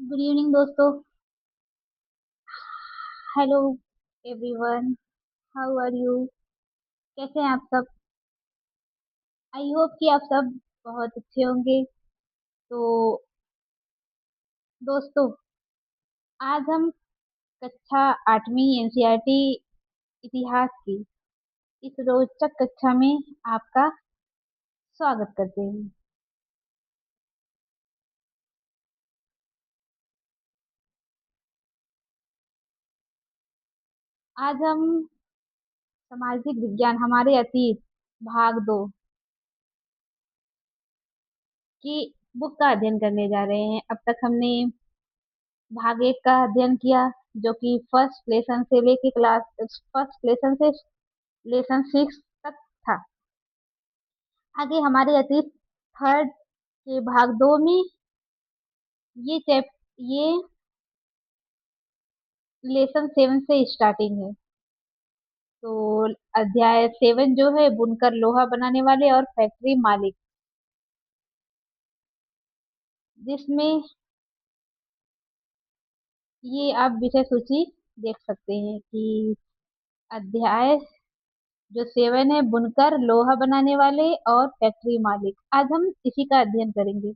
Good evening दोस्तों। Hello everyone, how are you? कैसे हैं आप सब? आई होप कि आप सब बहुत अच्छे होंगे। तो दोस्तों, आज हम कक्षा 8वीं एनसीईआरटी इतिहास की इस रोचक कक्षा में आपका स्वागत करते हैं। आज हम सामाजिक विज्ञान हमारे अतीत भाग 2 की बुक का अध्ययन करने जा रहे हैं। अब तक हमने भाग 1 का अध्ययन किया, जो कि फर्स्ट लेसन से लेके क्लास फर्स्ट लेसन से लेसन 6 तक था। आगे हमारे अतीत थर्ड के भाग 2 में ये लेसन 7 से स्टार्टिंग है। तो अध्याय 7 जो है, बुनकर लोहा बनाने वाले और फैक्ट्री मालिक, जिसमें ये आप विषय सूची देख सकते हैं कि अध्याय जो 7 है, बुनकर लोहा बनाने वाले और फैक्ट्री मालिक, आज हम इसी का अध्ययन करेंगे।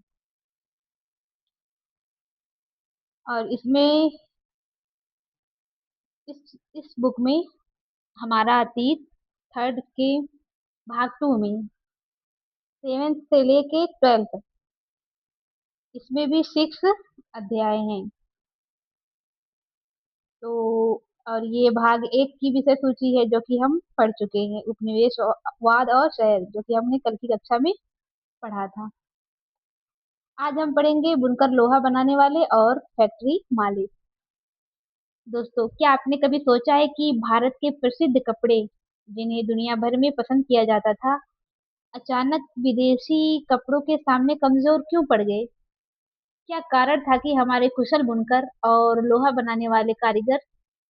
और इसमें इस बुक में हमारा अतीत थर्ड के भाग 2 में 7 से लेके 12 तक, इसमें भी 6 अध्याय हैं। तो और ये भाग 1 की विषय सूची है, जो कि हम पढ़ चुके हैं, उपनिवेशवाद और शहर, जो कि हमने कल की कक्षा में पढ़ा था। आज हम पढ़ेंगे बुनकर लोहा बनाने वाले और फैक्ट्री मालिक। दोस्तों, क्या आपने कभी सोचा है कि भारत के प्रसिद्ध कपड़े, जिन्हें दुनिया भर में पसंद किया जाता था, अचानक विदेशी कपड़ों के सामने कमजोर क्यों पड़ गए? क्या कारण था कि हमारे कुशल बुनकर और लोहा बनाने वाले कारीगर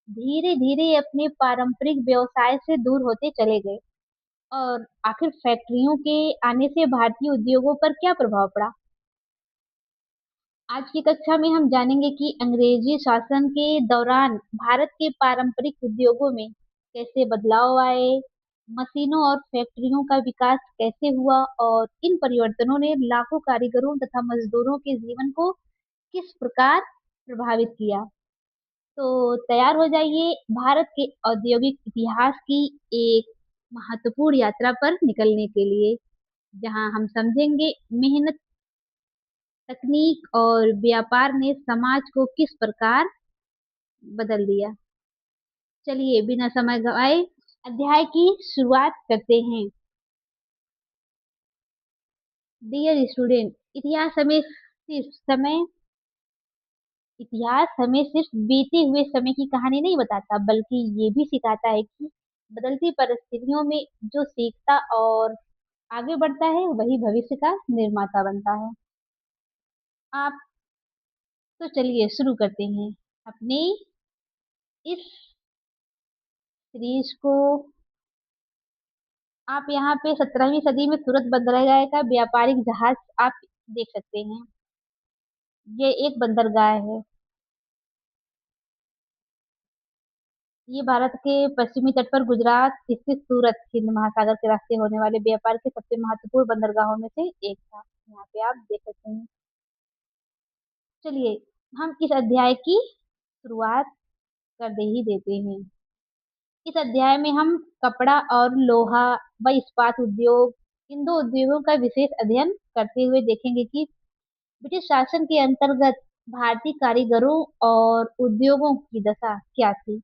धीरे धीरे अपने पारंपरिक व्यवसाय से दूर होते चले गए? और आखिर फैक्ट्रियों के आने से भारतीय उद्योगों पर क्या प्रभाव पड़ा? आज की कक्षा में हम जानेंगे कि अंग्रेजी शासन के दौरान भारत के पारंपरिक उद्योगों में कैसे बदलाव आए, मशीनों और फैक्ट्रियों का विकास कैसे हुआ, और इन परिवर्तनों ने लाखों कारीगरों तथा मजदूरों के जीवन को किस प्रकार प्रभावित किया। तो तैयार हो जाइए भारत के औद्योगिक इतिहास की एक महत्वपूर्ण यात्रा पर निकलने के लिए, जहां हम समझेंगे मेहनत, तकनीक और व्यापार ने समाज को किस प्रकार बदल दिया। चलिए बिना समय गवाए अध्याय की शुरुआत करते हैं। डियर स्टूडेंट, इतिहास हमें सिर्फ बीते हुए समय की कहानी नहीं बताता, बल्कि ये भी सिखाता है कि बदलती परिस्थितियों में जो सीखता और आगे बढ़ता है, वही भविष्य का निर्माता बनता है। आप तो चलिए शुरू करते हैं अपनी इस सीरीज को। आप यहाँ पे 17वीं सदी में सूरत बंदरगाह का व्यापारिक जहाज आप देख सकते हैं। ये एक बंदरगाह है। ये भारत के पश्चिमी तट पर गुजरात स्थित सूरत हिंद महासागर के रास्ते होने वाले व्यापार के सबसे महत्वपूर्ण बंदरगाहों में से एक था। यहाँ पे आप देख सकते हैं। चलिए हम इस अध्याय की शुरुआत कर दे ही देते हैं। इस अध्याय में हम कपड़ा और लोहा व इस्पात उद्योग, इन दो उद्योगों का विशेष अध्ययन करते हुए देखेंगे कि ब्रिटिश शासन के अंतर्गत भारतीय कारीगरों और उद्योगों की दशा क्या थी।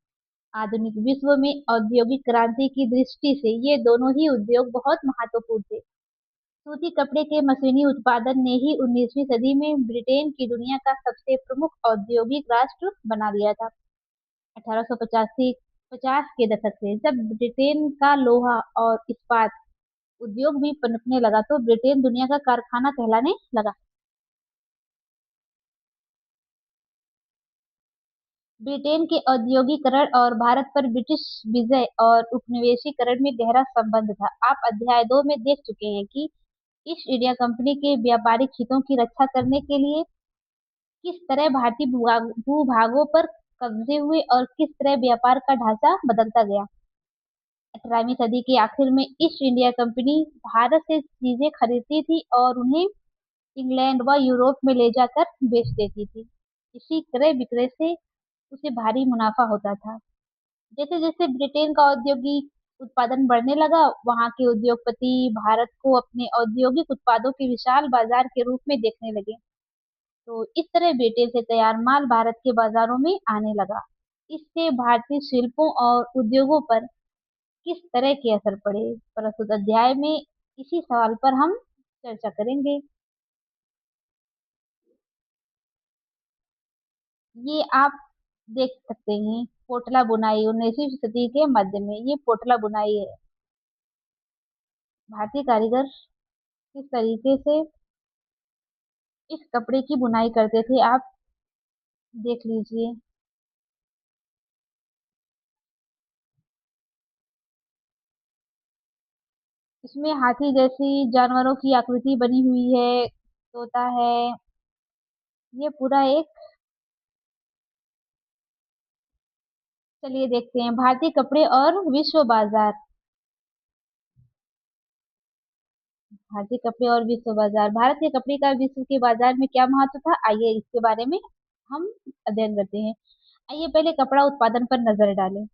आधुनिक विश्व में औद्योगिक क्रांति की दृष्टि से ये दोनों ही उद्योग बहुत महत्वपूर्ण थे। सूती कपड़े के मशीनी उत्पादन ने ही 19वीं सदी में ब्रिटेन की दुनिया का सबसे प्रमुख औद्योगिक राष्ट्र बना दिया था। 1850 के दशक से जब ब्रिटेन का लोहा और इस्पात उद्योग भी पनपने लगा, तो ब्रिटेन दुनिया का कारखाना कहलाने लगा। ब्रिटेन के औद्योगिकरण और भारत पर ब्रिटिश विजय और उपनिवेशीकरण में गहरा संबंध था। आप अध्याय 2 में देख चुके हैं कि ईस्ट इंडिया कंपनी के व्यापारिक हितों की रक्षा करने के लिए किस तरह भारतीय भूभागों पर कब्जे हुए और किस तरह व्यापार का ढांचा बदलता गया। 18वीं सदी के आखिर में ईस्ट इंडिया कंपनी भारत से चीजें खरीदती थी और उन्हें इंग्लैंड व यूरोप में ले जाकर बेच देती थी। इसी क्रय विक्रय से उसे भारी मुनाफा होता था। जैसे जैसे ब्रिटेन का औद्योगिक उत्पादन बढ़ने लगा, वहां के उद्योगपति भारत को अपने औद्योगिक उत्पादों के विशाल बाजार के रूप में देखने लगे। तो इस तरह ब्रिटेन से तैयार माल भारत के बाजारों में आने लगा। इससे भारतीय शिल्पों और उद्योगों पर किस तरह के असर पड़े, प्रस्तुत अध्याय में इसी सवाल पर हम चर्चा करेंगे। ये आप देख सकते हैं, पोटला बुनाई 19वीं सदी के मध्य में ये पोटला बुनाई है। भारतीय कारीगर किस तरीके से इस कपड़े की बुनाई करते थे, आप देख लीजिए। इसमें हाथी जैसी जानवरों की आकृति बनी हुई है, तोता है। ये पूरा एक, चलिए देखते हैं भारतीय कपड़े और विश्व बाजार। भारतीय कपड़े और विश्व बाजार, भारत के कपड़े का विश्व के बाजार में क्या महत्व था, आइए इसके बारे में हम अध्ययन करते हैं। आइए पहले कपड़ा उत्पादन पर नजर डालें।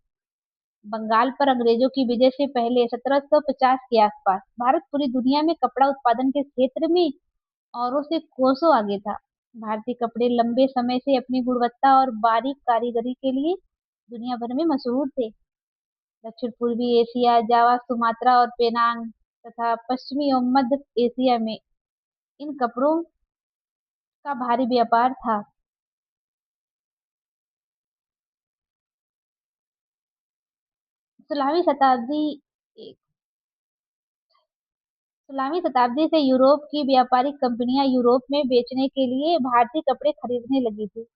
बंगाल पर अंग्रेजों की विजय से पहले 1750 के आसपास भारत पूरी दुनिया में कपड़ा उत्पादन के क्षेत्र में औरों से कोसों आगे था। भारतीय कपड़े लंबे समय से अपनी गुणवत्ता और बारीक कारीगरी के लिए दुनिया भर में मशहूर थे। दक्षिण पूर्वी एशिया, जावा, सुमात्रा और पेनांग तथा पश्चिमी एवं मध्य एशिया में इन कपड़ों का भारी व्यापार था। 16वीं शताब्दी 16वीं शताब्दी से यूरोप की व्यापारिक कंपनियां यूरोप में बेचने के लिए भारतीय कपड़े खरीदने लगी थी।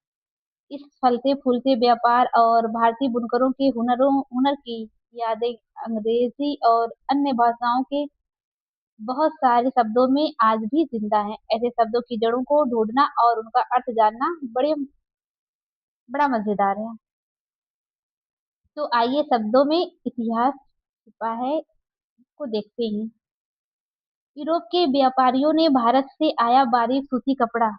इस फलते फूलते व्यापार और भारतीय बुनकरों के हुनर की यादें अंग्रेजी और अन्य भाषाओं के बहुत सारे शब्दों में आज भी जिंदा हैं। ऐसे शब्दों की जड़ों को ढूंढना और उनका अर्थ जानना बड़ा मजेदार है। तो आइए शब्दों में इतिहास छुपा है को देखते हैं। यूरोप के व्यापारियों ने भारत से आया बारीक सूती कपड़ा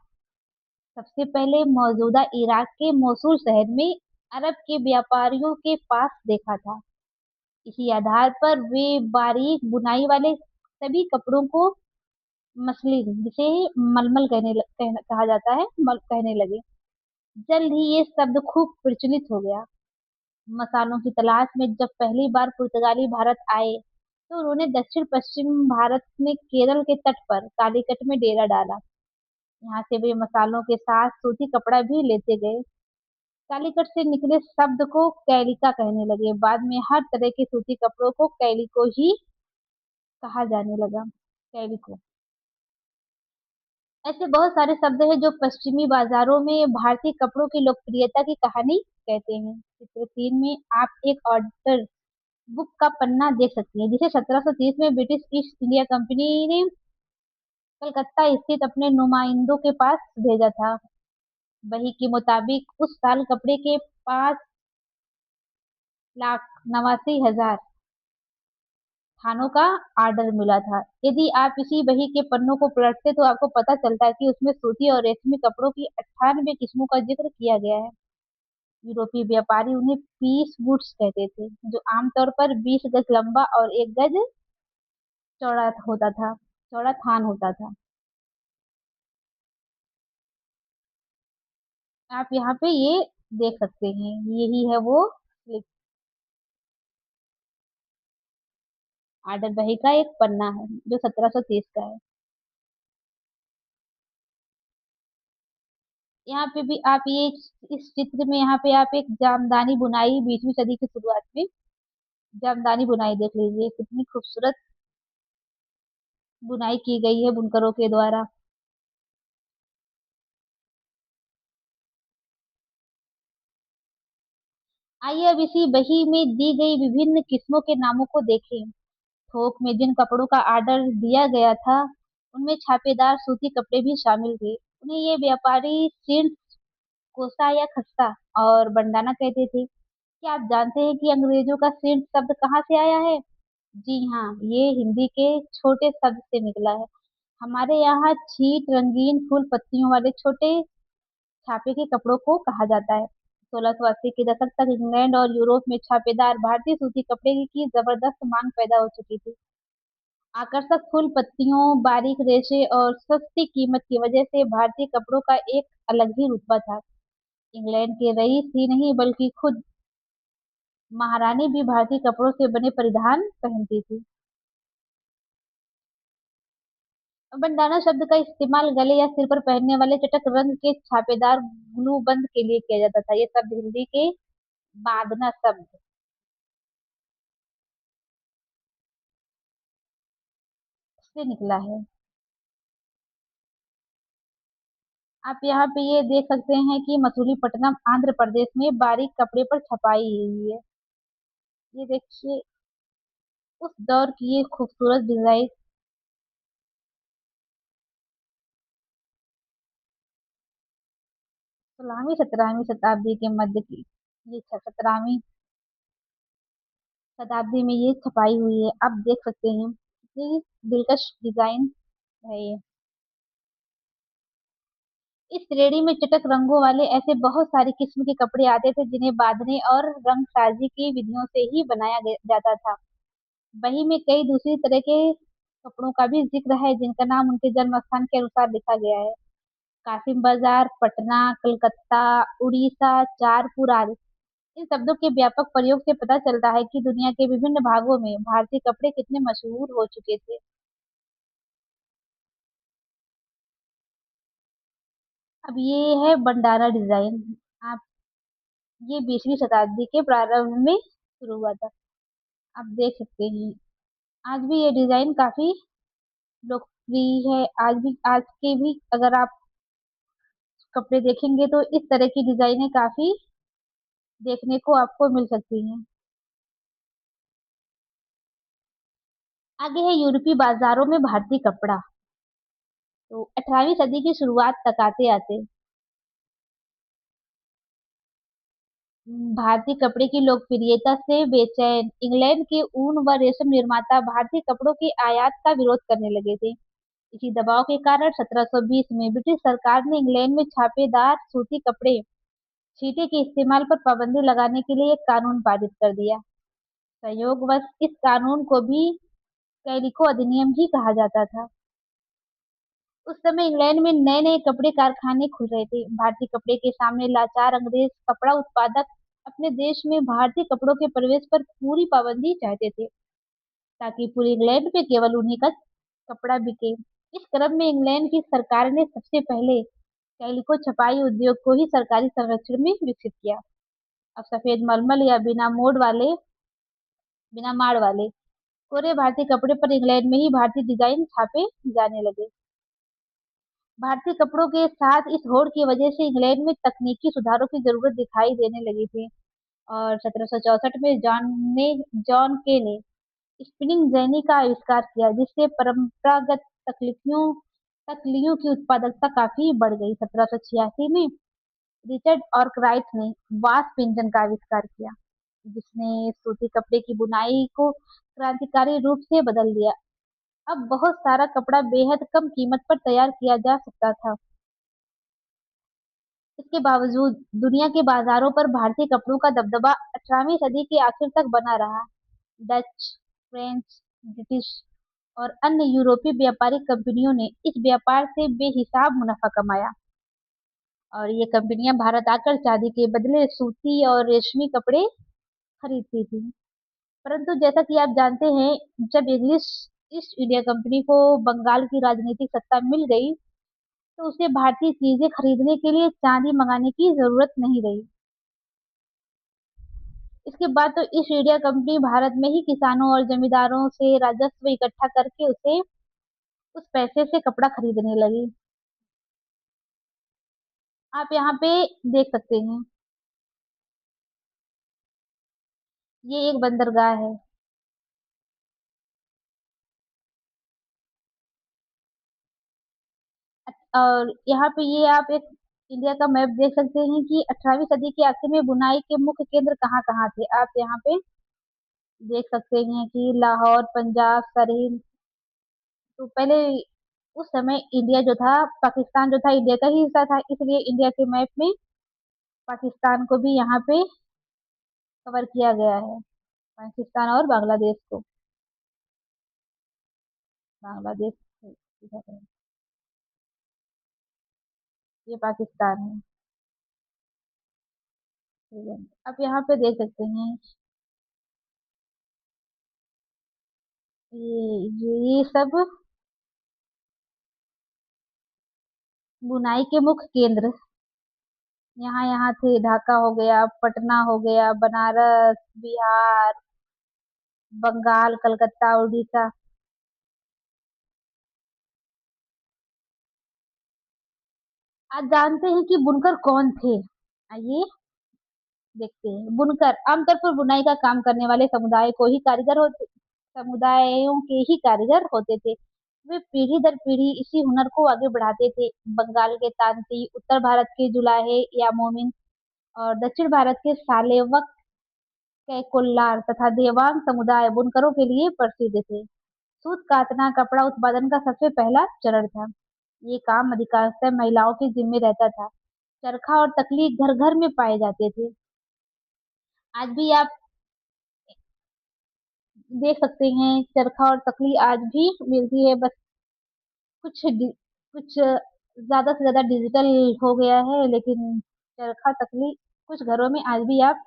सबसे पहले मौजूदा इराक के मोसुल शहर में अरब के व्यापारियों के पास देखा था। इसी आधार पर वे बारीक बुनाई वाले सभी कपड़ों को मसलिन, जिसे मलमल कहा जाता है, कहने लगे। जल्द ही ये शब्द खूब प्रचलित हो गया। मसालों की तलाश में जब पहली बार पुर्तगाली भारत आए, तो उन्होंने दक्षिण पश्चिम भारत में केरल के तट पर कालीकट में डेरा डाला। यहाँ से वे मसालों के साथ सूती कपड़ा भी लेते गए। कालीकट से निकले शब्द को कैलिका कहने लगे। बाद में हर तरह के सूती कपड़ों को कैलिको ही कहा जाने लगा, कैलिको। ऐसे बहुत सारे शब्द हैं जो पश्चिमी बाजारों में भारतीय कपड़ों की लोकप्रियता की कहानी कहते हैं। चित्र 3 में आप एक ऑर्डर बुक का पन्ना देख सकती हैं, जिसे 1730 में ब्रिटिश ईस्ट इंडिया कंपनी ने कलकत्ता स्थित अपने नुमाइंदों के पास भेजा था। वही के मुताबिक उस साल कपड़े के 5,89,000 थानों का ऑर्डर मिला था। यदि आप इसी बही के पन्नों को पलटते तो आपको पता चलता है कि उसमें सूती और रेशमी कपड़ों की 98 किस्मों का जिक्र किया गया है। यूरोपीय व्यापारी उन्हें पीस बूट्स कहते थे, जो आमतौर पर 20 गज लंबा और 1 गज चौड़ा होता था, चौड़ा थान होता था। आप यहाँ पे ये देख सकते हैं, यही है वो आर्डर बही का एक पन्ना है जो 1730 का है। यहाँ पे भी आप ये इस चित्र में यहाँ पे आप एक जामदानी बुनाई 20वीं सदी की शुरुआत में जामदानी बुनाई देख लीजिए, कितनी खूबसूरत बुनाई की गई है बुनकरों के द्वारा। आइए अब इसी बही में दी गई विभिन्न किस्मों के नामों को देखें। थोक में जिन कपड़ों का ऑर्डर दिया गया था, उनमें छापेदार सूती कपड़े भी शामिल थे। उन्हें ये व्यापारी सिल्क कोसा या खस्ता और बंडाना कहते थे। क्या आप जानते हैं कि अंग्रेजों का सेंट शब्द कहाँ से आया है? जी हाँ, ये हिंदी के छोटे शब्द से निकला है। हमारे यहाँ छीट रंगीन फूल पत्तियों वाले छोटे छापे के कपड़ों को कहा जाता है। 1680 के दशक तक इंग्लैंड और यूरोप में छापेदार भारतीय सूती कपड़े की जबरदस्त मांग पैदा हो चुकी थी। आकर्षक फूल पत्तियों, बारीक रेशे और सस्ती कीमत की वजह से भारतीय कपड़ों का एक अलग ही रुतबा था। इंग्लैंड के रईस ही नहीं बल्कि खुद महारानी भी भारतीय कपड़ों से बने परिधान पहनती थी। बंडाना शब्द का इस्तेमाल गले या सिर पर पहनने वाले चटक रंग के छापेदार ग्लूबंद के लिए किया जाता था। ये शब्द हिंदी के बांधना शब्द से निकला है। आप यहाँ पे ये देख सकते हैं कि मछलीपट्टनम आंध्र प्रदेश में बारीक कपड़े पर छपाई हुई है। ये देखिए उस दौर की ये खूबसूरत डिजाइन। सोलहवीं 17वीं शताब्दी के मध्य की ये 17वीं शताब्दी में ये छपाई हुई है। आप देख सकते हैं कितनी दिलकश डिजाइन है ये। इस श्रेणी में चटक रंगों वाले ऐसे बहुत सारी किस्म के कपड़े आते थे जिन्हें बांधने और रंग साजी की विधियों से ही बनाया जाता था। वही में कई दूसरी तरह के कपड़ों का भी जिक्र है जिनका नाम उनके जन्म स्थान के अनुसार लिखा गया है। कासिम बाजार, पटना, कलकत्ता, उड़ीसा, चारपुर आदि। इन शब्दों के व्यापक प्रयोग से पता चलता है कि दुनिया के विभिन्न भागों में भारतीय कपड़े कितने मशहूर हो चुके थे। अब ये है बंडारा डिजाइन। आप ये 20वीं शताब्दी के प्रारंभ में शुरू हुआ था। आप देख सकते हैं आज भी ये डिजाइन काफी लोकप्रिय है। आज के भी अगर आप कपड़े देखेंगे तो इस तरह की डिजाइनें काफी देखने को आपको मिल सकती हैं। आगे है यूरोपीय बाजारों में भारतीय कपड़ा। तो 18वीं सदी की शुरुआत तक आते आते भारतीय कपड़े की लोकप्रियता से बेचैन इंग्लैंड के ऊन व रेशम निर्माता भारतीय कपड़ों की आयात का विरोध करने लगे थे। इसी दबाव के कारण 1720 में ब्रिटिश सरकार ने इंग्लैंड में छापेदार सूती कपड़े छीटे के इस्तेमाल पर पाबंदी लगाने के लिए एक कानून पारित कर दिया। संयोगवश इस कानून को भी कैलिको अधिनियम ही कहा जाता था। उस समय इंग्लैंड में नए नए कपड़े कारखाने खुल रहे थे। भारतीय कपड़े के सामने लाचार अंग्रेज कपड़ा उत्पादक अपने देश में भारतीय कपड़ों के प्रवेश पर पूरी पाबंदी चाहते थे ताकि पूरे इंग्लैंड में केवल उन्हीं का कपड़ा बिके। इस क्रम में इंग्लैंड की सरकार ने सबसे पहले कैलिको छपाई उद्योग को ही सरकारी संरक्षण में विकसित किया। अब सफेद मलमल या बिना माड़ वाले कोरे भारतीय कपड़े पर इंग्लैंड में ही भारतीय डिजाइन छापे जाने लगे। भारतीय कपड़ों के साथ इस होड़ की वजह से इंग्लैंड में तकनीकी सुधारों की जरूरत दिखाई देने लगी थी। और 1764 में जॉन के ने स्पिनिंग जेनी का आविष्कार किया जिससे परंपरागत तकलीफियों तकलियों की उत्पादकता काफी बढ़ गई। 1786 में रिचर्ड आर्कराइट ने वास्प इंजन का आविष्कार किया जिसने सूती कपड़े की बुनाई को क्रांतिकारी रूप से बदल दिया। अब बहुत सारा कपड़ा बेहद कम कीमत पर तैयार किया जा सकता था। इसके बावजूद दुनिया के बाजारों पर भारतीय कपड़ों का दबदबा 18वीं सदी के आखिर तक बना रहा। डच, फ्रेंच, ब्रिटिश और अन्य यूरोपीय व्यापारिक कंपनियों ने इस व्यापार से बेहिसाब मुनाफा कमाया और ये कंपनियां भारत आकर चांदी के बदले सूती और रेशमी कपड़े खरीदती थी। परंतु जैसा कि आप जानते हैं जब इंग्लिश ईस्ट इंडिया कंपनी को बंगाल की राजनीतिक सत्ता मिल गई तो उसे भारतीय चीजें खरीदने के लिए चांदी मंगाने की जरूरत नहीं रही। इसके बाद तो ईस्ट इंडिया कंपनी भारत में ही किसानों और जमींदारों से राजस्व इकट्ठा करके उसे उस पैसे से कपड़ा खरीदने लगी। आप यहाँ पे देख सकते हैं ये एक बंदरगाह है। और यहाँ पे ये आप एक इंडिया का मैप देख सकते हैं कि 18वीं सदी के आखिर में बुनाई के मुख्य केंद्र कहाँ कहाँ थे। आप यहाँ पे देख सकते हैं कि लाहौर, पंजाब, सरहिंद। तो पहले उस समय इंडिया जो था, पाकिस्तान जो था इंडिया का ही हिस्सा था, इसलिए इंडिया के मैप में पाकिस्तान को भी यहाँ पे कवर किया गया है। पाकिस्तान और बांग्लादेश को। बांग्लादेश इधर है, ये पाकिस्तान है। ठीक है। आप यहाँ पे देख सकते हैं ये सब बुनाई के मुख्य केंद्र यहाँ यहाँ थे। ढाका हो गया, पटना हो गया, बनारस, बिहार, बंगाल, कलकत्ता, उड़ीसा। आप जानते हैं कि बुनकर कौन थे? आइए देखते हैं। बुनकर आमतौर पर बुनाई का काम करने वाले समुदायों के ही कारीगर होते थे। वे पीढ़ी दर पीढ़ी इसी हुनर को आगे बढ़ाते थे। बंगाल के तांती, उत्तर भारत के जुलाहे या मोमिन, और दक्षिण भारत के सालेवक, कोल्लार तथा देवांग समुदाय बुनकरों के लिए प्रसिद्ध थे। सूत कातना कपड़ा उत्पादन का सबसे पहला चरण था। ये काम अधिकांशतः महिलाओं के जिम्मे रहता था। चरखा और तकली घर घर में पाए जाते थे। आज भी आप देख सकते हैं चरखा और तकली आज भी मिलती है। बस कुछ ज्यादा से ज्यादा डिजिटल हो गया है, लेकिन चरखा तकली कुछ घरों में आज भी आप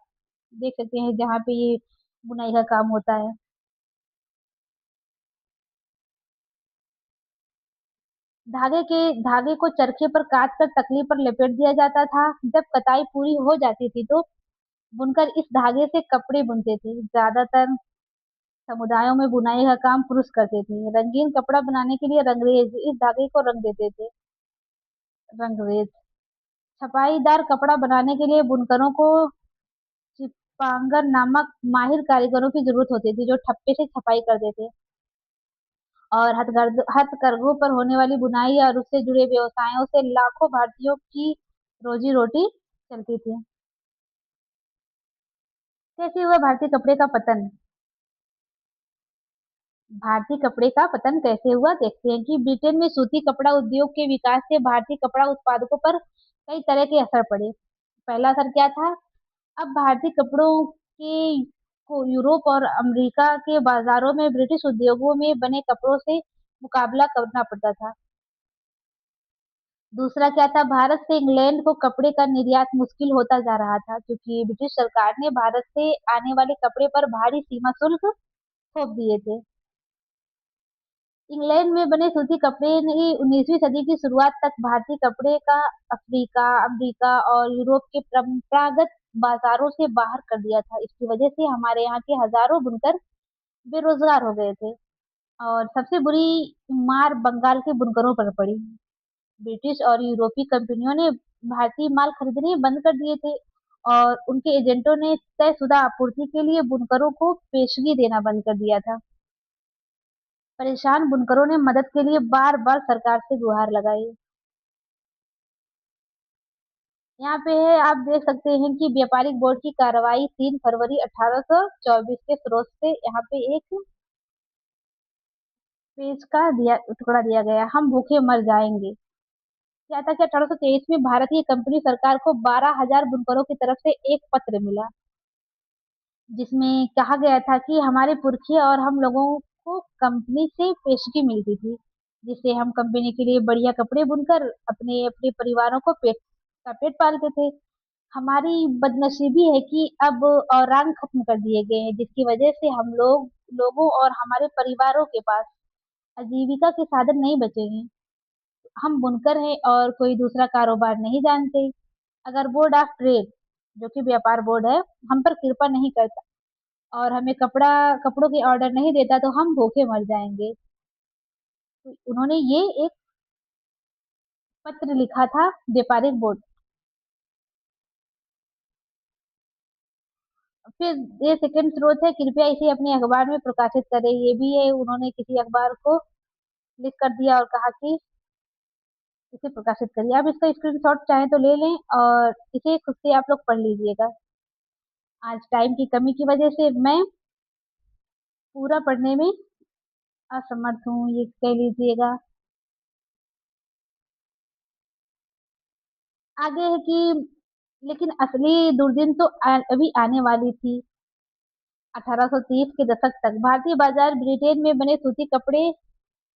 देख सकते हैं जहाँ पे ये बुनाई का काम होता है। धागे को चरखे पर काट कर तकली पर लपेट दिया जाता था। जब कताई पूरी हो जाती थी तो बुनकर इस धागे से कपड़े बुनते थे। ज्यादातर समुदायों में बुनाई का काम पुरुष करते थे। रंगीन कपड़ा बनाने के लिए रंगरेज इस धागे को रंग देते थे। रंगरेज छपाईदार कपड़ा बनाने के लिए बुनकरों को चिपांगर नामक माहिर कारीगरों की जरूरत होती थी, जो ठप्पे से छपाई करते थे। और हथकरघों पर होने वाली बुनाई और उससे जुड़े व्यवसायों से लाखों भारतीयों की रोजी रोटी चलती थी। कैसे हुआ भारतीय कपड़े का पतन? भारतीय कपड़े का पतन कैसे हुआ देखते हैं कि ब्रिटेन में सूती कपड़ा उद्योग के विकास से भारतीय कपड़ा उत्पादकों पर कई तरह के असर पड़े। पहला असर क्या था? अब भारतीय कपड़ों के को यूरोप और अमेरिका के बाजारों में ब्रिटिश उद्योगों में बने कपड़ों से मुकाबला करना पड़ता था। दूसरा क्या था? भारत से इंग्लैंड को कपड़े का निर्यात मुश्किल होता जा रहा था, क्योंकि ब्रिटिश सरकार ने भारत से आने वाले कपड़े पर भारी सीमा शुल्क थोप दिए थे। इंग्लैंड में बने सूती कपड़े ने 19वीं सदी की शुरुआत तक भारतीय कपड़े का अफ्रीका, अमेरिका और यूरोप के परंपरागत बाजारों से बाहर कर दिया था। इसकी वजह से हमारे यहाँ के हजारों बुनकर बेरोजगार हो गए थे। और सबसे बुरी मार बंगाल के बुनकरों पर पड़ी। ब्रिटिश और यूरोपीय कंपनियों ने भारतीय माल खरीदने बंद कर दिए थे, और उनके एजेंटों ने तयशुदा आपूर्ति के लिए बुनकरों को पेशगी देना बंद कर दिया था। परेशान बुनकरों ने मदद के लिए बार बार सरकार से गुहार लगाई। यहाँ पे है, आप देख सकते हैं कि व्यापारिक बोर्ड की कार्रवाई 3 फरवरी 1824 के स्रोत से यहाँ पे एक पेज का दिया टुकड़ा दिया गया। हम भूखे मर जाएंगे। क्या था कि 1823 में भारतीय कंपनी सरकार को 12,000 बुनकरों की तरफ से एक पत्र मिला, जिसमें कहा गया था कि हमारे पुरखे और हम लोगों को कंपनी से पेशगी मिलती थी, जिससे हम कंपनी के लिए बढ़िया कपड़े बुनकर अपने अपने परिवारों को पेट पालते थे। हमारी बदनसीबी है कि अब औरांग खत्म कर दिए गए हैं, जिसकी वजह से हम लोगों और हमारे परिवारों के पास आजीविका के साधन नहीं बचे हैं। हम बुनकर हैं और कोई दूसरा कारोबार नहीं जानते। अगर बोर्ड ऑफ ट्रेड, जो कि व्यापार बोर्ड है, हम पर कृपा नहीं करता और हमें कपड़ों के ऑर्डर नहीं देता, तो हम भूखे मर जाएंगे। तो उन्होंने ये एक पत्र लिखा था व्यापारिक बोर्ड। फिर ये सेकंड स्रोत है, कृपया इसे अपने अखबार में प्रकाशित करें। ये भी है, उन्होंने किसी अखबार को लिख कर दिया और कहा कि इसे प्रकाशित करिए। आप इसका स्क्रीनशॉट चाहें तो ले लें और इसे खुद से आप लोग पढ़ लीजिएगा। आज टाइम की कमी की वजह से मैं पूरा पढ़ने में असमर्थ हूँ, ये कह लीजिएगा। आगे है कि लेकिन असली दुर्दिन तो अभी आने वाली थी। 1830 के दशक तक भारतीय बाजार ब्रिटेन में बने सूती कपड़े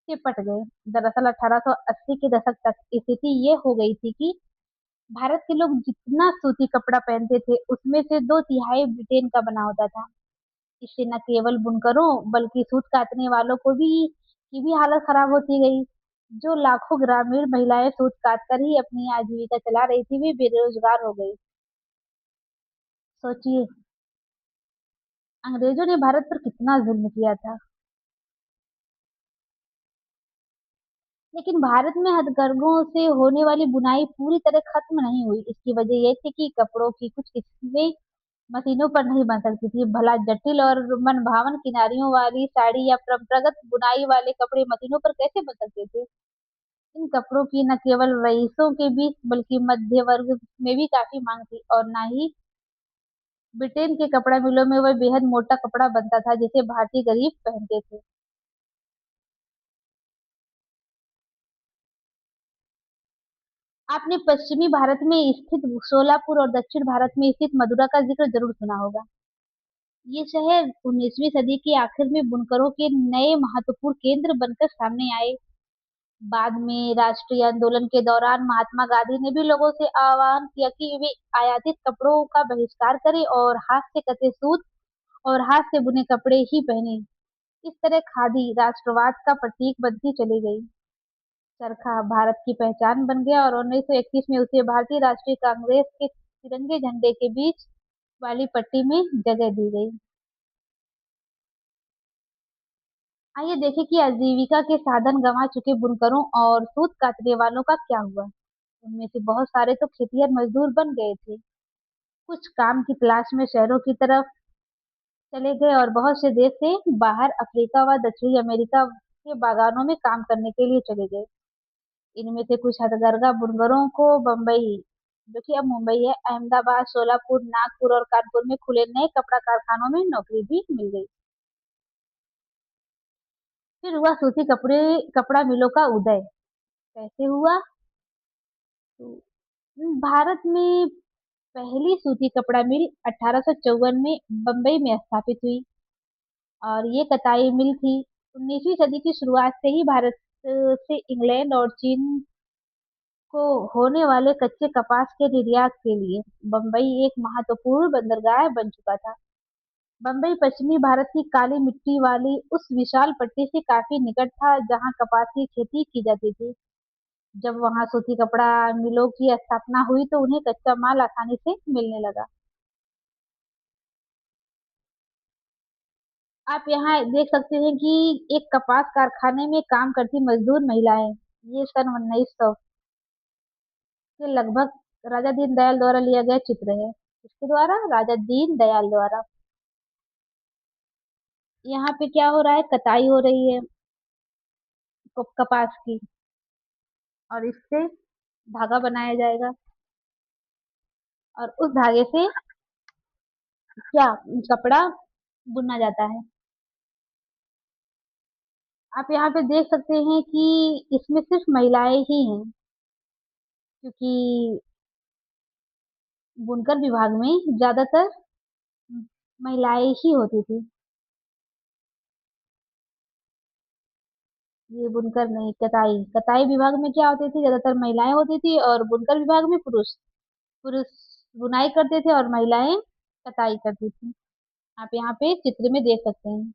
से पट गए। दरअसल 1880 के दशक तक स्थिति ये हो गई थी कि भारत के लोग जितना सूती कपड़ा पहनते थे उसमें से दो तिहाई ब्रिटेन का बना होता था। इससे न केवल बुनकरों बल्कि सूत काटने वालों को भी की भी हालत खराब होती गई। जो लाखों ग्रामीण महिलाएं सूत काट कर ही अपनी आजीविका चला रही थी वे बेरोजगार हो गई। सोचिए, अंग्रेजों ने भारत पर कितना जुल्म किया था। लेकिन भारत में हथकरघों से होने वाली बुनाई पूरी तरह खत्म नहीं हुई। इसकी वजह यह थी कि कपड़ों की कुछ किस्में मशीनों पर नहीं बन सकती थी। भला जटिल और मनभावन किनारियों वाली साड़ी या परंपरागत बुनाई वाले कपड़े मशीनों पर कैसे बन सकते थे। इन कपड़ों की न केवल रईसों के बीच बल्कि मध्य वर्ग में भी काफी मांग थी और न ही ब्रिटेन के कपड़ा मिलों में वह बेहद मोटा कपड़ा बनता था जिसे भारतीय गरीब पहनते थे। आपने पश्चिमी भारत में स्थित सोलापुर और दक्षिण भारत में स्थित मदुरा का जिक्र जरूर सुना होगा। ये शहर 19वीं सदी के आखिर में बुनकरों के नए महत्वपूर्ण केंद्र बनकर सामने आए। बाद में राष्ट्रीय आंदोलन के दौरान महात्मा गांधी ने भी लोगों से आह्वान किया कि वे आयातित कपड़ों का बहिष्कार करें और हाथ से कते सूत और हाथ से बुने कपड़े ही पहने। इस तरह खादी राष्ट्रवाद का प्रतीक बनती चली गई। चरखा भारत की पहचान बन गया और 1921 में उसे भारतीय राष्ट्रीय कांग्रेस के तिरंगे झंडे के बीच वाली पट्टी में जगह दी गई। आइए देखें कि आजीविका के साधन गंवा चुके बुनकरों और सूत काटने वालों का क्या हुआ। उनमें से बहुत सारे तो खेतिहर मजदूर बन गए थे। कुछ काम की तलाश में शहरों की तरफ चले गए और बहुत से देश से बाहर अफ्रीका व दक्षिणी अमेरिका के बागानों में काम करने के लिए चले गए। इनमें से कुछ हथकरघा बुनकरों को बम्बई, जो कि अब मुंबई है, अहमदाबाद, सोलापुर, नागपुर और कानपुर में खुले नए कपड़ा कारखानों में नौकरी भी मिल गई। फिर हुआ सूती कपड़ा मिलों का उदय। कैसे हुआ? तो भारत में पहली सूती कपड़ा मिल 1854 में बम्बई में स्थापित हुई और ये कताई मिल थी। 19वीं सदी की शुरुआत से ही भारत से इंग्लैंड और चीन को होने वाले कच्चे कपास के निर्यात के लिए बम्बई एक महत्वपूर्ण बंदरगाह बन चुका था। बम्बई पश्चिमी भारत की काली मिट्टी वाली उस विशाल पट्टी से काफी निकट था जहां कपास की खेती की जाती थी। जब वहां सूती कपड़ा मिलों की स्थापना हुई तो उन्हें कच्चा माल आसानी से मिलने लगा। आप यहाँ देख सकते हैं कि एक कपास कारखाने में काम करती मजदूर महिलाएं। ये सन 1900 के लगभग राजा दीनदयाल द्वारा लिया गया चित्र है। इसके द्वारा राजा दीनदयाल द्वारा। यहाँ पे क्या हो रहा है? कटाई हो रही है कपास की और इससे धागा बनाया जाएगा और उस धागे से क्या कपड़ा बुना जाता है। आप यहाँ पे देख सकते हैं कि इसमें सिर्फ महिलाएं ही हैं क्योंकि बुनकर विभाग में ज्यादातर महिलाएं ही होती थी। ये बुनकर नहीं, कताई कताई विभाग में क्या होती थी? ज्यादातर महिलाएं होती थी और बुनकर विभाग में पुरुष पुरुष बुनाई करते थे और महिलाएं कताई करती थी। आप यहाँ पे चित्र में देख सकते हैं।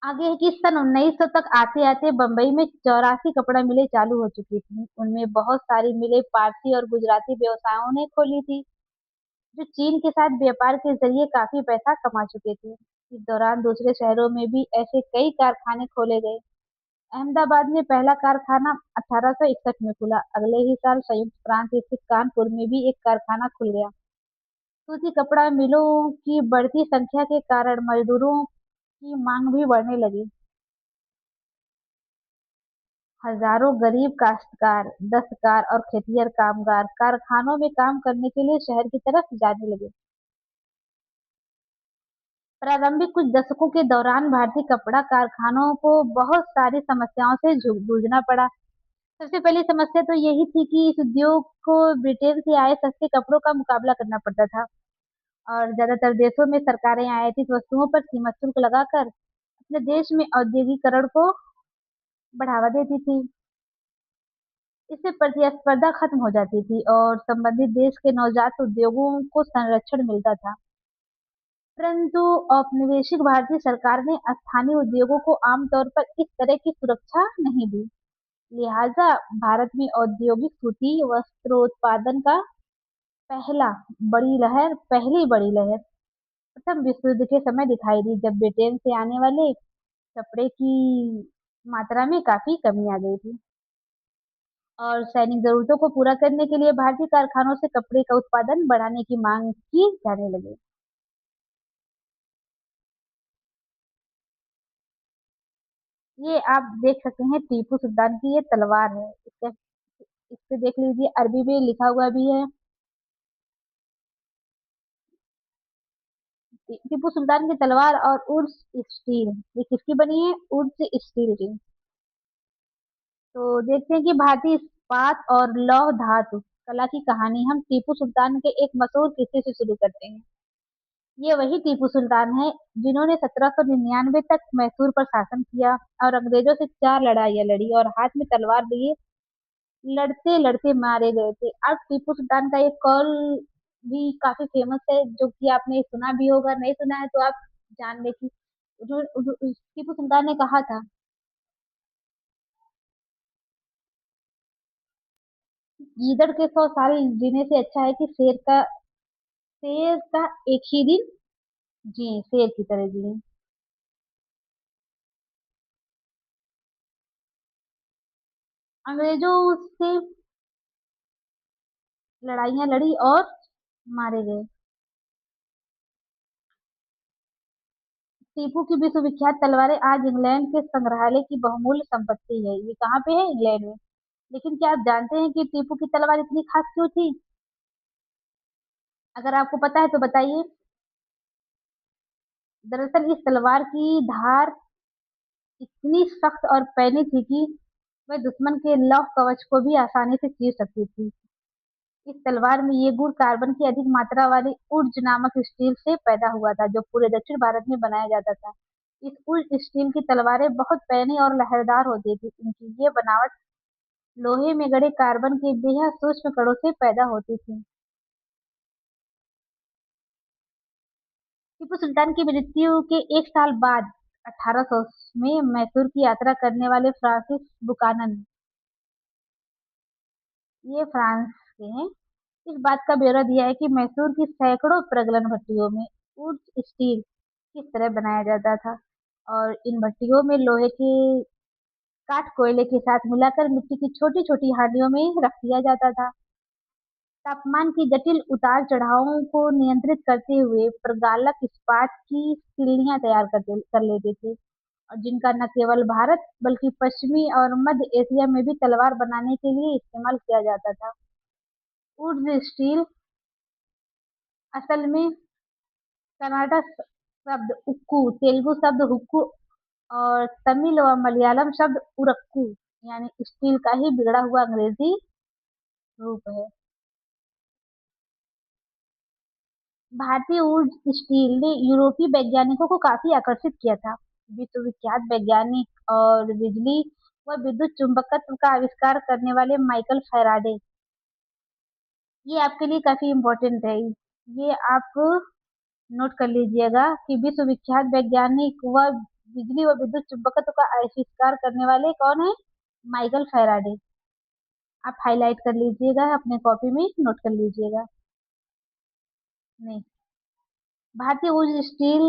आगे है कि सन 1900 तक आते आते बंबई में 84 कपड़ा मिलें चालू हो चुकी थी। उनमें बहुत सारी मिलें पारसी और गुजराती व्यवसायों ने खोली थी जो चीन के साथ व्यापार के जरिए काफी पैसा कमा चुके थे। इस दौरान दूसरे शहरों में भी ऐसे कई कारखाने खोले गए। अहमदाबाद में पहला कारखाना 1861 में खुला। अगले ही साल संयुक्त प्रांत स्थित कानपुर में भी एक कारखाना खुल गया। सूती कपड़ा मिलों की बढ़ती संख्या के कारण मजदूरों की मांग भी बढ़ने लगी। हजारों गरीब काश्तकार, दस्तकार और खेतिहर कामगार कारखानों में काम करने के लिए शहर की तरफ जाने लगे। प्रारंभिक कुछ दशकों के दौरान भारतीय कपड़ा कारखानों को बहुत सारी समस्याओं से जूझना पड़ा। सबसे पहली समस्या तो यही थी कि इस उद्योग को ब्रिटेन से आए सस्ते कपड़ों का मुकाबला करना पड़ता था और ज्यादातर देशों में सरकारें आयातित वस्तुओं पर सीमा शुल्क लगाकर अपने देश में औद्योगिकरण को बढ़ावा देती थी। इससे प्रतिस्पर्धा खत्म हो जाती थी और संबंधित देश के नवजात उद्योगों को संरक्षण मिलता था। परंतु औपनिवेशिक भारतीय सरकार ने स्थानीय उद्योगों को आमतौर पर इस तरह की सुरक्षा नहीं दी। लिहाजा भारत में औद्योगिक सूती वस्त्रोत्पादन का पहली बड़ी लहर प्रथम विश्व युद्ध के समय दिखाई दी, जब ब्रिटेन से आने वाले कपड़े की मात्रा में काफी कमी आ गई थी और सैनिक जरूरतों को पूरा करने के लिए भारतीय कारखानों से कपड़े का उत्पादन बढ़ाने की मांग की जाने लगी। ये आप देख सकते हैं टीपू सुल्तान की ये तलवार है। इस पे देख लीजिए, अरबी में लिखा हुआ भी है। टीपू सुल्तान की तलवार और उर्स स्टील, ये किसकी बनी है? उर्स स्टील की। तो देखते हैं कि भारतीय इस्पात और लौह धातु कला की कहानी हम टीपू सुल्तान के एक मशहूर किस्से से शुरू करते हैं। ये वही टीपू सुल्तान है जिन्होंने 1799 तक मैसूर पर शासन किया और अंग्रेजों से 4 लड़ाइयां लड़ी और हाथ में तलवार लिए लड़ते लड़ते मारे गए थे। अब टीपू सुल्तान का एक कॉल भी काफी फेमस है, जो कि आपने सुना भी होगा, नहीं सुना है तो आप जान ले कि टीपू सुल्तान ने कहा था, गीदड़ के 100 साल जीने से अच्छा है कि शेर का एक ही दिन जिए, शेर की तरह जिए। अंग्रेजों से लड़ाइयां लड़ी और मारे गए। टीपू की विश्वविख्यात तलवारें आज इंग्लैंड के संग्रहालय की बहुमूल्य संपत्ति है। ये कहाँ पे है? इंग्लैंड में। लेकिन क्या आप जानते हैं कि टीपू की तलवार इतनी खास क्यों थी? अगर आपको पता है तो बताइए। दरअसल इस तलवार की धार इतनी सख्त और पैनी थी कि वह दुश्मन के लौह कवच को भी आसानी से चीर सकती थी। इस तलवार में ये गुण कार्बन की अधिक मात्रा वाली उर्ज नामक स्टील से पैदा हुआ था, जो पूरे दक्षिण भारत में बनाया जाता था। इस उर्ज स्टील की तलवारें बहुत पैनी और लहरदार होती थी। इनकी ये बनावट लोहे में गड़े कार्बन के बेहद सूक्ष्म कणों से पैदा होती थी। टीपू सुल्तान की मृत्यु के एक साल बाद 1800 में मैसूर की यात्रा करने वाले फ्रांसिस बुकानन, ये फ्रांस के हैं, इस बात का ब्यौरा दिया है कि मैसूर की सैकड़ों प्रगलन भट्टियों में उर्ज स्टील किस तरह बनाया जाता था और इन भट्टियों में लोहे के काठ कोयले के साथ मिलाकर मिट्टी की छोटी छोटी हांडियों में रख दिया जाता था। तापमान की जटिल उतार चढ़ावों को नियंत्रित करते हुए प्रगालक इस्पात की सिल्लियां तैयार कर लेते थे और जिनका न केवल भारत बल्कि पश्चिमी और मध्य एशिया में भी तलवार बनाने के लिए इस्तेमाल किया जाता था। वुड्स स्टील असल में कन्नड़ शब्द उक्कू, तेलुगु शब्द हुक्कू और तमिल व मलयालम शब्द उरक्कू यानी स्टील का ही बिगड़ा हुआ अंग्रेजी रूप है। भारतीय ऊर्ज स्टील ने यूरोपीय वैज्ञानिकों को काफी आकर्षित किया था। विश्वविख्यात वैज्ञानिक और बिजली व विद्युत चुंबकत्व का आविष्कार करने वाले माइकल फैराडे, ये आपके लिए काफी इम्पोर्टेंट है। ये आप नोट कर लीजिएगा कि विश्वविख्यात वैज्ञानिक व बिजली व विद्युत चुंबकत्व का आविष्कार करने वाले कौन है? Michael Faraday. आप हाईलाइट कर लीजिएगा, अपने कॉपी में नोट कर लीजिएगा। नहीं, भारतीय ऊर्ज स्टील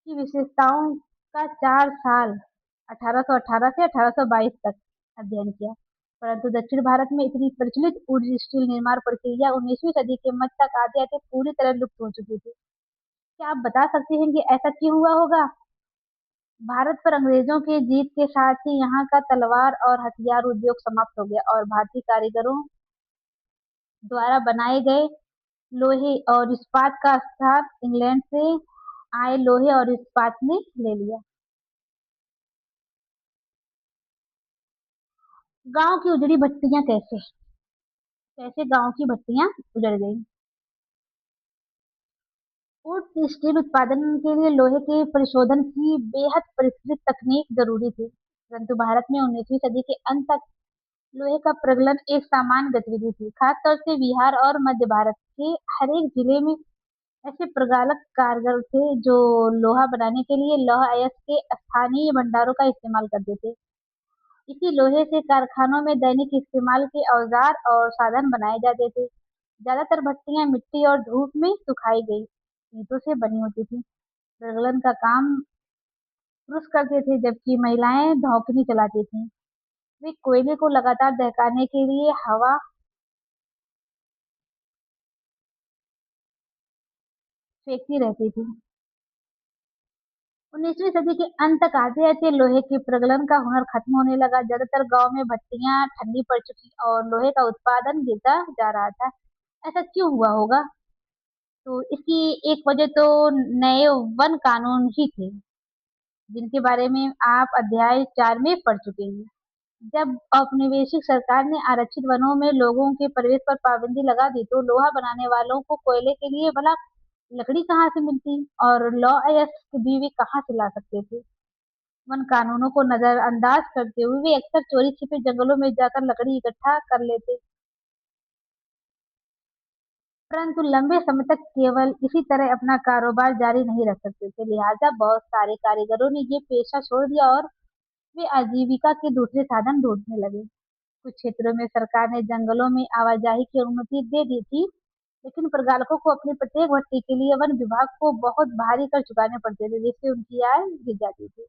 की विशेषताओं का 4 साल 1818 से 1822 तक अध्ययन किया, परंतु दक्षिण भारत में इतनी प्रचलित ऊर्ज स्टील निर्माण प्रक्रिया 19वीं सदी के मध्य तक आते आते पूरी तरह लुप्त हो चुकी थी। क्या आप बता सकते हैं कि ऐसा क्यों हुआ होगा? भारत पर अंग्रेजों की जीत के साथ ही यहाँ का तलवार और हथियार उद्योग समाप्त हो गया और भारतीय कारीगरों द्वारा बनाए गए लोहे और इस्पात का स्थान इंग्लैंड से आए लोहे और इस्पात ने ले लिया। गांव की उजड़ी भट्टियां कैसे कैसे गांव की भट्टियां उजड़ गई। ऊर्ट स्टील उत्पादन के लिए लोहे के परिशोधन की बेहद परिष्कृत तकनीक जरूरी थी, परंतु भारत में 19वीं सदी के अंत तक लोहे का प्रगलन एक सामान्य गतिविधि थी। खासतौर से बिहार और मध्य भारत के हर एक जिले में ऐसे प्रगल्भ कारीगर थे जो लोहा बनाने के लिए लौह अयस्क के स्थानीय भंडारों का इस्तेमाल करते थे। इसी लोहे से कारखानों में दैनिक इस्तेमाल के औजार और साधन बनाए जाते थे। ज्यादातर भट्टियां मिट्टी और धूप में सुखाई गई ईंटों से बनी होती थी। प्रगलन का काम पुरुष करते थे जबकि महिलाएं धौकनी चलाती थीं। वे कोयले को लगातार दहकाने के लिए हवा फेंकती रहती थी। 19वीं सदी के अंत तक आते आते लोहे के प्रगलन का हुनर खत्म होने लगा। ज्यादातर गांव में भट्टियां ठंडी पड़ चुकी और लोहे का उत्पादन गिरता जा रहा था। ऐसा क्यों हुआ होगा? तो इसकी एक वजह तो नए वन कानून ही थे, जिनके बारे में आप अध्याय 4 में पढ़ चुके हैं। जब औपनिवेशिक सरकार ने आरक्षित वनों में लोगों के प्रवेश पर पाबंदी लगा दी तो लोहा बनाने वालों को कोयले के लिए भला लकड़ी कहाँ से मिलती और लौ अयस्क भी वे कहाँ से ला सकते थे। वन कानूनों को नजरअंदाज करते हुए वे अक्सर चोरी छिपे जंगलों में जाकर लकड़ी इकट्ठा कर लेते, परंतु लंबे समय तक केवल इसी तरह अपना कारोबार जारी नहीं रख सकते थे। लिहाजा बहुत सारे कारीगरों ने ये पेशा छोड़ दिया और वे आजीविका के दूसरे साधन ढूंढने लगे। कुछ क्षेत्रों में सरकार ने जंगलों में आवाजाही की अनुमति दे दी थी, लेकिन प्रगल्भों को अपनी प्रत्येक भट्टी के लिए वन विभाग को बहुत भारी कर चुकाने पड़ते थे, जिससे उनकी आय गिर जाती थी।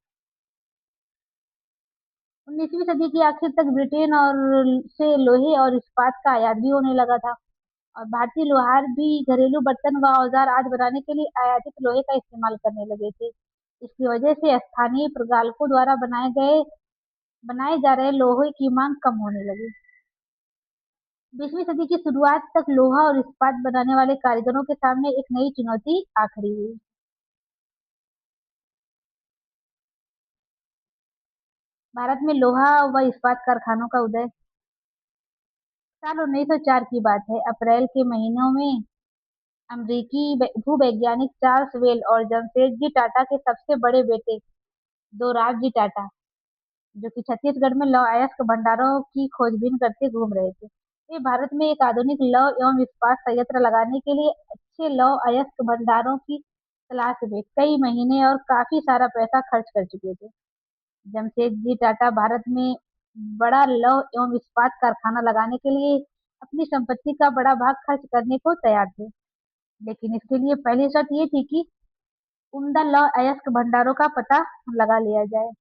19वीं सदी के आखिर तक ब्रिटेन और से लोहे और इस्पात का आयात भी होने लगा था और भारतीय लोहार भी घरेलू बर्तन व औजार आदि बनाने के लिए आयातित लोहे का इस्तेमाल करने लगे थे। इसकी वजह से स्थानीय प्रगल्भों द्वारा बनाए जा रहे लोहे की मांग कम होने लगी। 20वीं सदी की शुरुआत तक लोहा और इस्पात बनाने वाले कारीगरों के सामने एक नई चुनौती आ खड़ी हुई। भारत में लोहा व इस्पात कारखानों का उदय साल 1904 की बात है। अप्रैल के महीनों में अमेरिकी भूवैज्ञानिक चार्ल्स वेल और जमशेदजी टाटा के सबसे बड़े बेटे दोराबजी टाटा, जो कि छत्तीसगढ़ में लौह अयस्क भंडारों की खोजबीन करते घूम रहे थे, वे भारत में एक आधुनिक लौह एवं इस्पात संयंत्र लगाने के लिए अच्छे लौह अयस्क भंडारों की तलाश में कई महीने और काफी सारा पैसा खर्च कर चुके थे। जमशेदजी टाटा भारत में बड़ा लौह एवं इस्पात कारखाना लगाने के लिए अपनी संपत्ति का बड़ा भाग खर्च करने को तैयार थे, लेकिन इसके लिए पहली शर्त ये थी कि उम्दा लौह अयस्क भंडारों का पता लगा लिया जाए।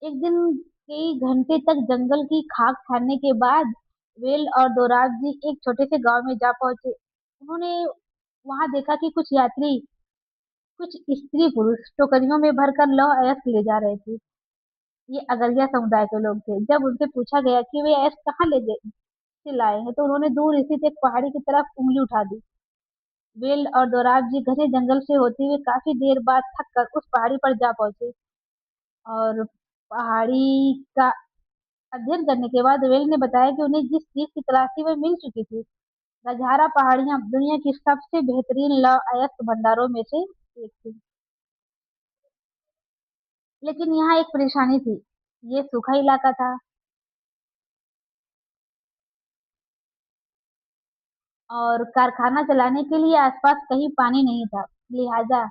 एक दिन कई घंटे तक जंगल की खाक छानने के बाद वेल और दोराब जी एक छोटे से गांव में जा पहुंचे। उन्होंने वहां देखा कि कुछ स्त्री पुरुष टोकरियों में भरकर लौह अयस्क ले जा रहे थे। ये अगरिया समुदाय के लोग थे। जब उनसे पूछा गया कि वे अयस्क कहाँ ले गए से लाए हैं, तो उन्होंने दूर स्थित एक पहाड़ी की तरफ उंगली उठा दी। वेल और दोराब जी घने जंगल से होते हुए काफी देर बाद थक कर उस पहाड़ी पर जा पहुंचे और पहाड़ी का अध्ययन करने के बाद वेल ने बताया कि उन्हें जिस चीज की तलाश थी वह मिल चुकी थी। रजहारा पहाड़ियां दुनिया की सबसे बेहतरीन लौह अयस्क भंडारों में से एक थी, लेकिन यहाँ एक परेशानी थी। ये सूखा इलाका था और कारखाना चलाने के लिए आसपास कहीं पानी नहीं था। लिहाजा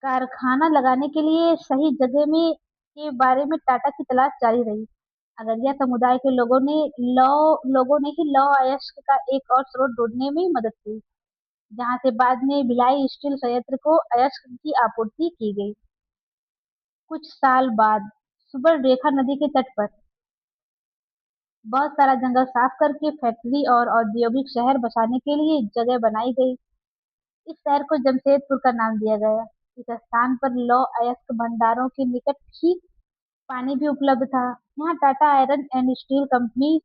कारखाना लगाने के लिए सही जगह में के बारे में टाटा की तलाश जारी रही। अगरिया समुदाय के लोगों ने ही लौह अयस्क का एक और स्रोत ढूंढने में मदद की, जहां से बाद में भिलाई स्टील संयंत्र को अयस्क की आपूर्ति की गई। कुछ साल बाद सुबर्णरेखा नदी के तट पर बहुत सारा जंगल साफ करके फैक्ट्री और औद्योगिक शहर बसाने के लिए जगह बनाई गई। इस शहर को जमशेदपुर का नाम दिया गया। इस स्थान पर लौह अयस्क भंडारों के निकट ही पानी भी उपलब्ध था। यहाँ Tata iron and steel company,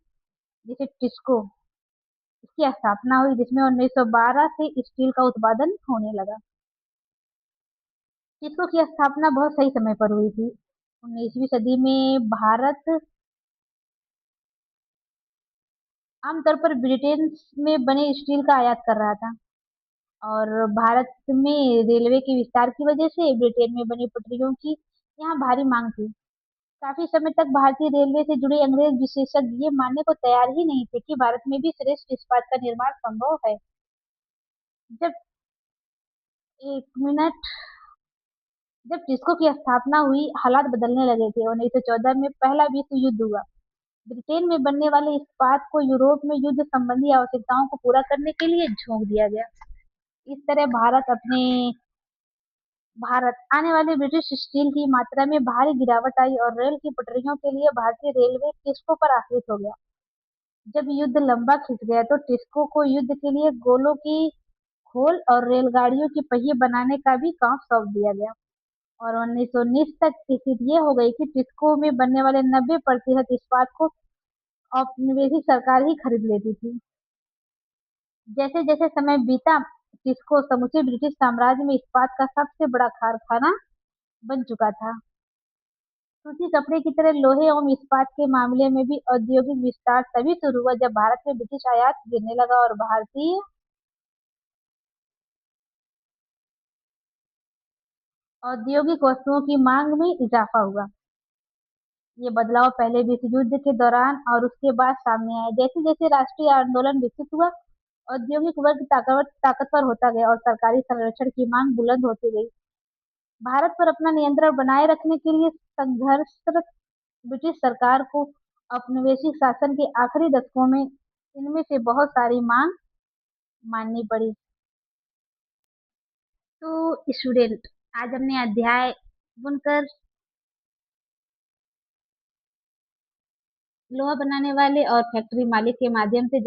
जिसे टिस्को, इसकी स्थापना हुई, जिसमें 1912 से स्टील का उत्पादन होने लगा। टिस्को की स्थापना बहुत सही समय पर हुई थी। 19वीं सदी में भारत आमतौर पर ब्रिटेन में बने स्टील का आयात कर रहा था, और भारत में रेलवे के विस्तार की वजह से ब्रिटेन में बनी पटरियों की यहाँ भारी मांग थी। काफी समय तक भारतीय रेलवे से जुड़े अंग्रेज विशेषज्ञ ये मानने को तैयार ही नहीं थे कि भारत में भी श्रेष्ठ इस्पात का निर्माण संभव है। जब एक मिनट जब टिस्को की स्थापना हुई, हालात बदलने लगे थे। 1914 में पहला विश्व युद्ध हुआ। ब्रिटेन में बनने वाले इस्पात को यूरोप में युद्ध संबंधी आवश्यकताओं को पूरा करने के लिए झोंक दिया गया। इस तरह भारत आने वाली ब्रिटिश स्टील की मात्रा में भारी गिरावट आई, और रेल की पटरियों के लिए भारतीय रेलवे टिस्को पर आश्रित हो गया। जब युद्ध लंबा खिंच गया तो टिस्को को युद्ध के लिए गोलों की खोल और रेलगाड़ियों के पहिए बनाने का भी काम सौंप दिया गया। और 1919 तक स्थिति ये हो गई कि टिस्को में बनने वाले 90% इस्पात को औपनिवेशिक सरकार ही खरीद लेती थी। जैसे जैसे समय बीता, टिस्को समूचे ब्रिटिश साम्राज्य में इस्पात का सबसे बड़ा कारखाना बन चुका था। सूती कपड़े की तरह लोहे एवं इस्पात के मामले में भी औद्योगिक विस्तार तभी शुरू हुआ जब भारत में ब्रिटिश आयात गिरने लगा और भारतीय औद्योगिक वस्तुओं की मांग में इजाफा हुआ। ये बदलाव पहले विश्व युद्ध के दौरान और उसके बाद सामने आया। जैसे जैसे राष्ट्रीय आंदोलन विकसित हुआ, औद्योगिक वर्ग ताकतवर होता गया और सरकारी संरक्षण की मांग बुलंद होती गई। भारत पर अपना नियंत्रण बनाए रखने के लिए संघर्षरत ब्रिटिश सरकार को औपनिवेशिक शासन के आखिरी दशकों में इनमें से बहुत सारी मांग माननी पड़ी। तो स्टूडेंट, आज हमने अध्याय बुनकर लोहा बनाने वाले और फैक्ट्री मालिक के माध्यम से